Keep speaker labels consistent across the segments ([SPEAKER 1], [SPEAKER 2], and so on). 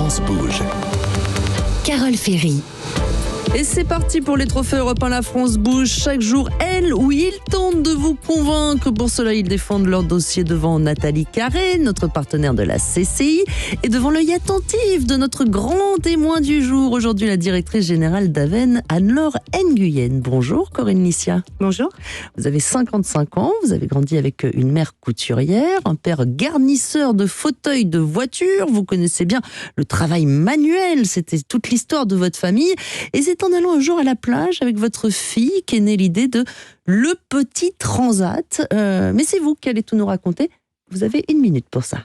[SPEAKER 1] France bouge.
[SPEAKER 2] Carole Ferry.
[SPEAKER 3] Et c'est parti pour les trophées européens. La France bouge. Chaque jour, elle ou il tente de vous convaincre. Pour cela, ils défendent leur dossier devant Nathalie Carré, notre partenaire de la CCI, et devant l'œil attentif de notre grand témoin du jour. Aujourd'hui, la directrice générale d'Aven, Anne-Laure Nguyen. Bonjour Corinne Lissia.
[SPEAKER 4] Bonjour.
[SPEAKER 3] Vous avez 55 ans, vous avez grandi avec une mère couturière, un père garnisseur de fauteuils de voiture. Vous connaissez bien le travail manuel, c'était toute l'histoire de votre famille. Et c'est en allant un jour à la plage avec votre fille qu'est née l'idée de Le Petit Transat. Mais c'est vous qui allez tout nous raconter. Vous avez 1 minute pour ça.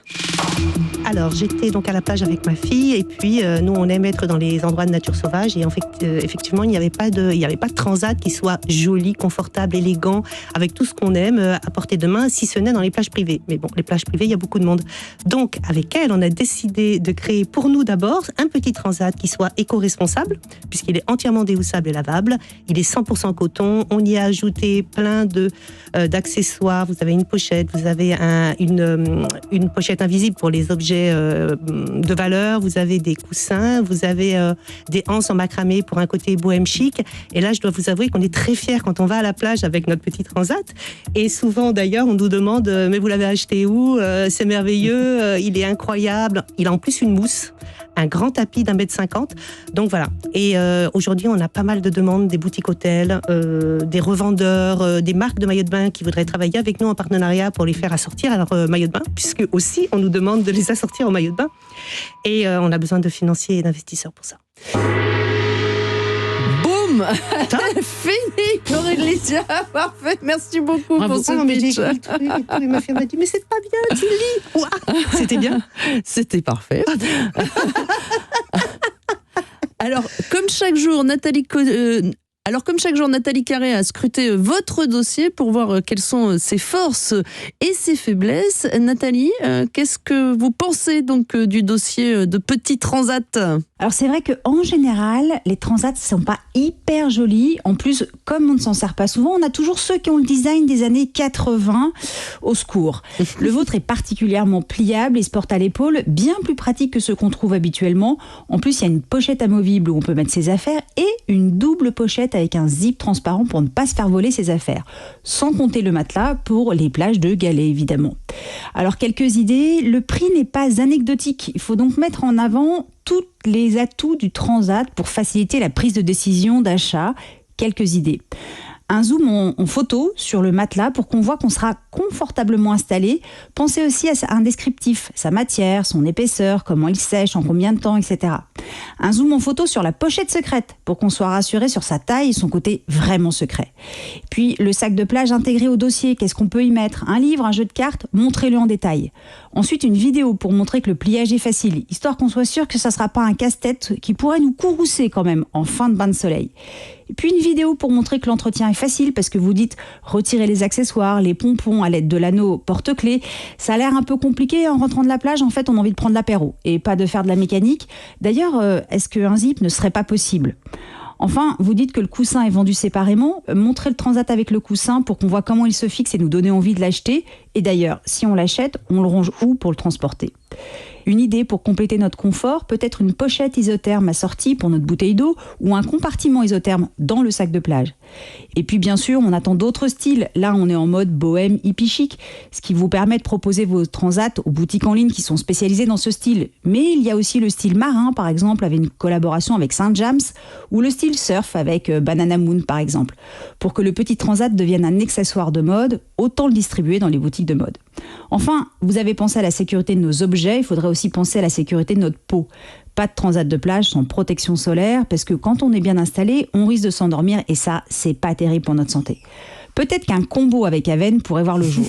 [SPEAKER 4] Alors, j'étais donc à la plage avec ma fille et puis nous, on aime être dans les endroits de nature sauvage et en fait, effectivement, il n'y avait pas de transat qui soit joli, confortable, élégant, avec tout ce qu'on aime à portée de main, si ce n'est dans les plages privées. Mais bon, les plages privées, il y a beaucoup de monde. Donc, avec elle, on a décidé de créer pour nous d'abord un petit transat qui soit éco-responsable, puisqu'il est entièrement déhoussable et lavable. Il est 100% coton. On y a ajouté plein d'accessoires. Vous avez une pochette, vous avez une pochette invisible pour les objets de valeur, vous avez des coussins, vous avez des anses en macramé pour un côté bohème chic. Et là, je dois vous avouer qu'on est très fiers quand on va à la plage avec notre petit transat. Et souvent, d'ailleurs, on nous demande « mais vous l'avez acheté où ? C'est merveilleux, il est incroyable. » Il a en plus une mousse, un grand tapis d'1,50 m. Donc voilà. Et aujourd'hui, on a pas mal de demandes des boutiques hôtels, des revendeurs, des marques de maillots de bain qui voudraient travailler avec nous en partenariat pour les faire assortir à leur maillot de bain, puisque aussi, on nous demande de les assortir au maillot de bain. Et on a besoin de financiers et d'investisseurs pour ça.
[SPEAKER 3] Boum. Fini, Corinne Lissia. Parfait, merci beaucoup pour ce pitch.
[SPEAKER 4] Et ma fille m'a dit « mais c'est pas bien, tu lis !» C'était bien.
[SPEAKER 3] C'était parfait. Alors, comme chaque jour, Nathalie Carré a scruté votre dossier pour voir quelles sont ses forces et ses faiblesses. Nathalie, qu'est-ce que vous pensez donc du dossier de Petit Transat ?
[SPEAKER 5] Alors c'est vrai qu'en général, les transats ne sont pas hyper jolis. En plus, comme on ne s'en sert pas souvent, on a toujours ceux qui ont le design des années 80 au secours. Le vôtre est particulièrement pliable et se porte à l'épaule, bien plus pratique que ceux qu'on trouve habituellement. En plus, il y a une pochette amovible où on peut mettre ses affaires et une double pochette avec un zip transparent pour ne pas se faire voler ses affaires. Sans compter le matelas pour les plages de galets, évidemment. Alors, quelques idées. Le prix n'est pas anecdotique. Il faut donc mettre en avant tous les atouts du transat pour faciliter la prise de décision d'achat. Quelques idées. Un zoom en photo sur le matelas pour qu'on voit qu'on sera confortablement installé. Pensez aussi à un descriptif, sa matière, son épaisseur, comment il sèche, en combien de temps, etc. Un zoom en photo sur la pochette secrète pour qu'on soit rassuré sur sa taille et son côté vraiment secret. Puis le sac de plage intégré au dossier, qu'est-ce qu'on peut y mettre ? Un livre, un jeu de cartes, montrez-le en détail. Ensuite, une vidéo pour montrer que le pliage est facile, histoire qu'on soit sûr que ça ne sera pas un casse-tête qui pourrait nous courroucer quand même en fin de bain de soleil. Et puis une vidéo pour montrer que l'entretien est facile parce que vous dites retirer les accessoires, les pompons à l'aide de l'anneau porte-clés. Ça a l'air un peu compliqué en rentrant de la plage. En fait, on a envie de prendre l'apéro et pas de faire de la mécanique. D'ailleurs, est-ce qu'un zip ne serait pas possible ? Enfin, vous dites que le coussin est vendu séparément. Montrez le transat avec le coussin pour qu'on voit comment il se fixe et nous donner envie de l'acheter. Et d'ailleurs, si on l'achète, on le range où pour le transporter ? Une idée pour compléter notre confort, peut-être une pochette isotherme assortie pour notre bouteille d'eau ou un compartiment isotherme dans le sac de plage. Et puis bien sûr, on attend d'autres styles. Là, on est en mode bohème hippie chic, ce qui vous permet de proposer vos transats aux boutiques en ligne qui sont spécialisées dans ce style. Mais il y a aussi le style marin, par exemple, avec une collaboration avec Saint James, ou le style surf avec Banana Moon, par exemple. Pour que le petit transat devienne un accessoire de mode, autant le distribuer dans les boutiques de mode. Enfin, vous avez pensé à la sécurité de nos objets, il faudrait aussi penser à la sécurité de notre peau. Pas de transat de plage sans protection solaire, parce que quand on est bien installé, on risque de s'endormir et ça, c'est pas terrible pour notre santé. Peut-être qu'un combo avec Aven pourrait voir le jour.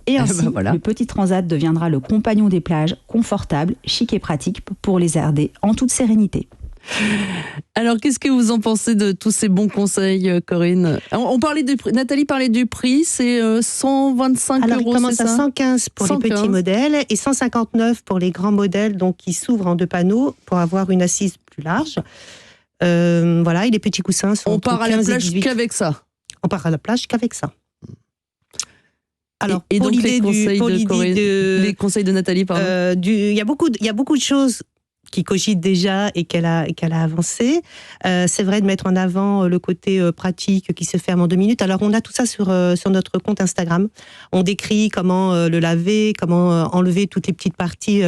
[SPEAKER 5] Et ainsi, le petit transat deviendra le compagnon des plages, confortable, chic et pratique pour les erder en toute sérénité.
[SPEAKER 3] Alors, qu'est-ce que vous en pensez de tous ces bons conseils, Corinne ? Nathalie parlait du prix, c'est 125 €.
[SPEAKER 4] Alors, il commence
[SPEAKER 3] c'est ça
[SPEAKER 4] à 115 pour 115. Les petits modèles et 159 pour les grands modèles, donc qui s'ouvrent en 2 panneaux pour avoir une assise plus large. Voilà, et les petits coussins sont.
[SPEAKER 3] On part à la plage qu'avec ça.
[SPEAKER 4] On part à la plage qu'avec ça.
[SPEAKER 3] Alors, et donc les conseils de Nathalie, pardon.
[SPEAKER 4] Il y a beaucoup de choses qui cogite déjà et qu'elle a avancé. C'est vrai de mettre en avant le côté pratique qui se ferme en 2 minutes. Alors on a tout ça sur notre compte Instagram. On décrit comment le laver, comment enlever toutes les petites parties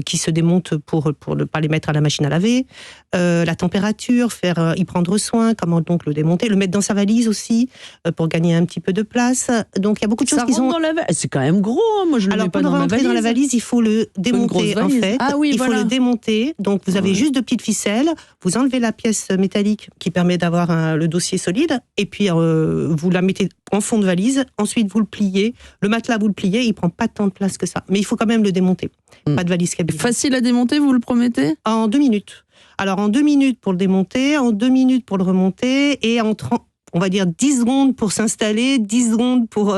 [SPEAKER 4] qui se démontent pour ne pas les mettre à la machine à laver, la température, y prendre soin, comment donc le démonter, le mettre dans sa valise aussi pour gagner un petit peu de place. Donc il y a beaucoup de choses
[SPEAKER 3] Ça
[SPEAKER 4] qui
[SPEAKER 3] rentre
[SPEAKER 4] sont...
[SPEAKER 3] dans la valise. C'est quand même gros, hein. Moi je le
[SPEAKER 4] Alors
[SPEAKER 3] mets pas
[SPEAKER 4] pour
[SPEAKER 3] dans ma
[SPEAKER 4] rentrer
[SPEAKER 3] valise.
[SPEAKER 4] dans la valise, il faut le démonter en fait.
[SPEAKER 3] Ah oui,
[SPEAKER 4] il faut le démonter. Donc vous avez juste 2 petites ficelles, vous enlevez la pièce métallique qui permet d'avoir le dossier solide, et puis vous la mettez en fond de valise. Ensuite vous le pliez. Le matelas vous le pliez. Il prend pas tant de place que ça, mais il faut quand même le démonter. Pas de valise cabine.
[SPEAKER 3] Facile à démonter, vous le promettez ?
[SPEAKER 4] En 2 minutes. Alors en 2 minutes pour le démonter, en 2 minutes pour le remonter, et en 30, on va dire 10 secondes pour s'installer, 10 secondes pour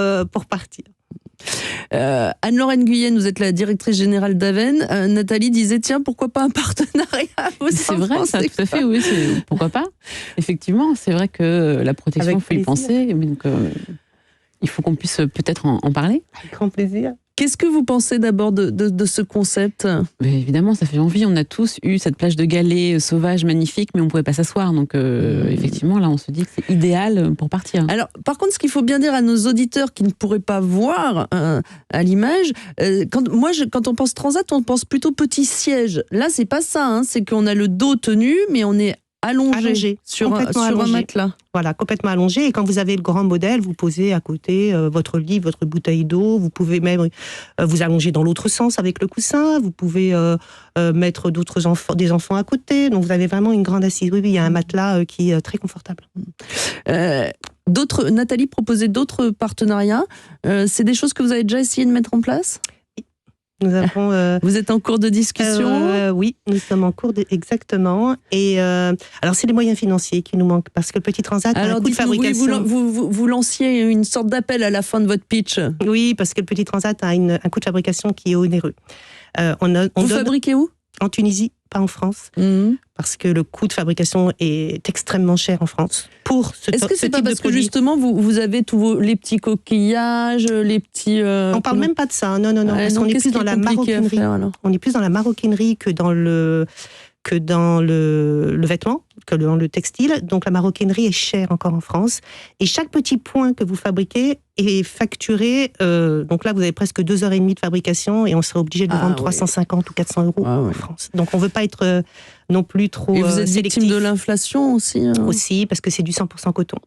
[SPEAKER 4] partir.
[SPEAKER 3] Anne-Lorraine Guyenne, vous êtes la directrice générale d'Aven. Nathalie disait, tiens, pourquoi pas un partenariat ?
[SPEAKER 1] C'est vrai, ça, tout à fait, oui, pourquoi pas. Effectivement, c'est vrai que la protection, il faut y penser. Donc, il faut qu'on puisse peut-être en parler.
[SPEAKER 4] Avec grand plaisir.
[SPEAKER 3] Qu'est-ce que vous pensez d'abord de ce concept ?
[SPEAKER 1] Mais évidemment, ça fait envie. On a tous eu cette plage de galets sauvage, magnifique, mais on ne pouvait pas s'asseoir. Donc, effectivement, là, on se dit que c'est idéal pour partir.
[SPEAKER 3] Alors, par contre, ce qu'il faut bien dire à nos auditeurs qui ne pourraient pas voir à l'image, quand on pense transat, on pense plutôt petit siège. Là, c'est pas ça. Hein. C'est qu'on a le dos tenu, mais on est allongé sur un matelas.
[SPEAKER 4] Voilà, complètement allongé. Et quand vous avez le grand modèle, vous posez à côté votre lit, votre bouteille d'eau. Vous pouvez même vous allonger dans l'autre sens avec le coussin. Vous pouvez mettre des enfants à côté. Donc vous avez vraiment une grande assise. Oui, il y a un matelas qui est très confortable.
[SPEAKER 3] Nathalie proposait d'autres partenariats. C'est des choses que vous avez déjà essayé de mettre en place ?
[SPEAKER 4] Nous avons,
[SPEAKER 3] vous êtes en cours de discussion ?
[SPEAKER 4] Oui, nous sommes en cours exactement. Et alors, c'est les moyens financiers qui nous manquent parce que le petit transat a un coût de fabrication.
[SPEAKER 3] Oui, vous lanciez une sorte d'appel à la fin de votre pitch.
[SPEAKER 4] Oui, parce que le petit transat a un coût de fabrication qui est onéreux.
[SPEAKER 3] Vous fabriquez où ?
[SPEAKER 4] En Tunisie, pas en France, parce que le coût de fabrication est extrêmement cher en France.
[SPEAKER 3] Est-ce que c'est pas parce que justement vous avez tous les petits coquillages, les petits...
[SPEAKER 4] On parle même pas de ça, non, parce qu'on est plus dans la maroquinerie. On est plus dans la maroquinerie que dans le vêtement, que dans le textile. Donc la maroquinerie est chère encore en France. Et chaque petit point que vous fabriquez est facturé. Donc là, vous avez presque 2h30 de fabrication et on serait obligé de vendre 350 ou 400 euros en France. Donc on ne veut pas être non plus trop sélectif. Et vous êtes victime
[SPEAKER 3] de l'inflation aussi
[SPEAKER 4] Aussi, parce que c'est du 100% coton.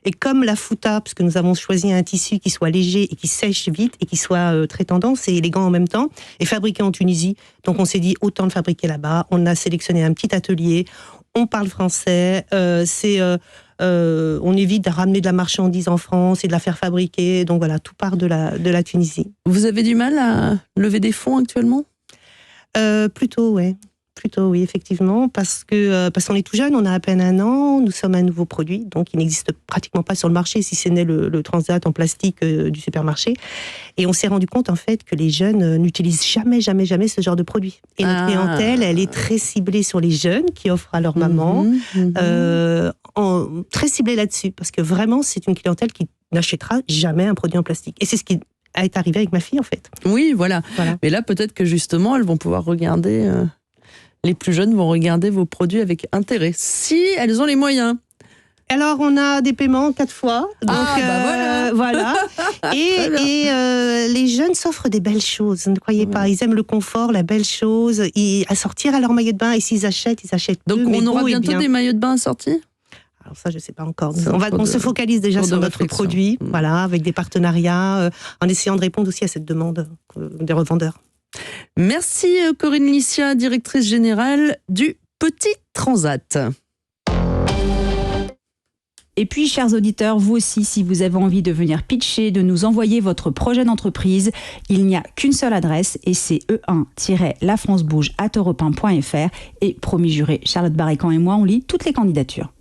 [SPEAKER 4] Et comme la fouta, parce que nous avons choisi un tissu qui soit léger et qui sèche vite et qui soit très tendance et élégant en même temps, et fabriqué en Tunisie. Donc on s'est dit, autant le fabriquer là-bas. On a sélectionné un petit atelier. On parle français. On évite de ramener de la marchandise en France et de la faire fabriquer. Donc voilà, tout part de la Tunisie.
[SPEAKER 3] Vous avez du mal à lever des fonds actuellement ?
[SPEAKER 4] Plutôt, oui, effectivement, parce qu'on est tout jeune, on a à peine 1 an, nous sommes un nouveau produit, donc il n'existe pratiquement pas sur le marché, si ce n'est le transat en plastique du supermarché. Et on s'est rendu compte, en fait, que les jeunes n'utilisent jamais ce genre de produit. Et notre clientèle, elle est très ciblée sur les jeunes qui offrent à leur maman, très ciblée là-dessus, parce que vraiment, c'est une clientèle qui n'achètera jamais un produit en plastique. Et c'est ce qui est arrivé avec ma fille, en fait.
[SPEAKER 3] Oui, voilà. Mais là, peut-être que justement, elles vont pouvoir regarder... Les plus jeunes vont regarder vos produits avec intérêt, si elles ont les moyens.
[SPEAKER 4] Alors, on a des paiements 4 fois. Donc, voilà. Et les jeunes s'offrent des belles choses, ne croyez pas. Ils aiment le confort, la belle chose, à sortir à leur maillot de bain. Et s'ils achètent, ils achètent
[SPEAKER 3] donc, on aura bientôt des maillots de bain assortis ?
[SPEAKER 4] Alors ça, je ne sais pas encore. On se focalise déjà sur notre produit, voilà, avec des partenariats, en essayant de répondre aussi à cette demande des revendeurs.
[SPEAKER 3] Merci Corinne Licia, directrice générale du Petit Transat.
[SPEAKER 5] Et puis, chers auditeurs, vous aussi, si vous avez envie de venir pitcher, de nous envoyer votre projet d'entreprise, il n'y a qu'une seule adresse et c'est e1-lafrancebouge@europe1.fr. Et promis juré, Charlotte Barrécan et moi, on lit toutes les candidatures.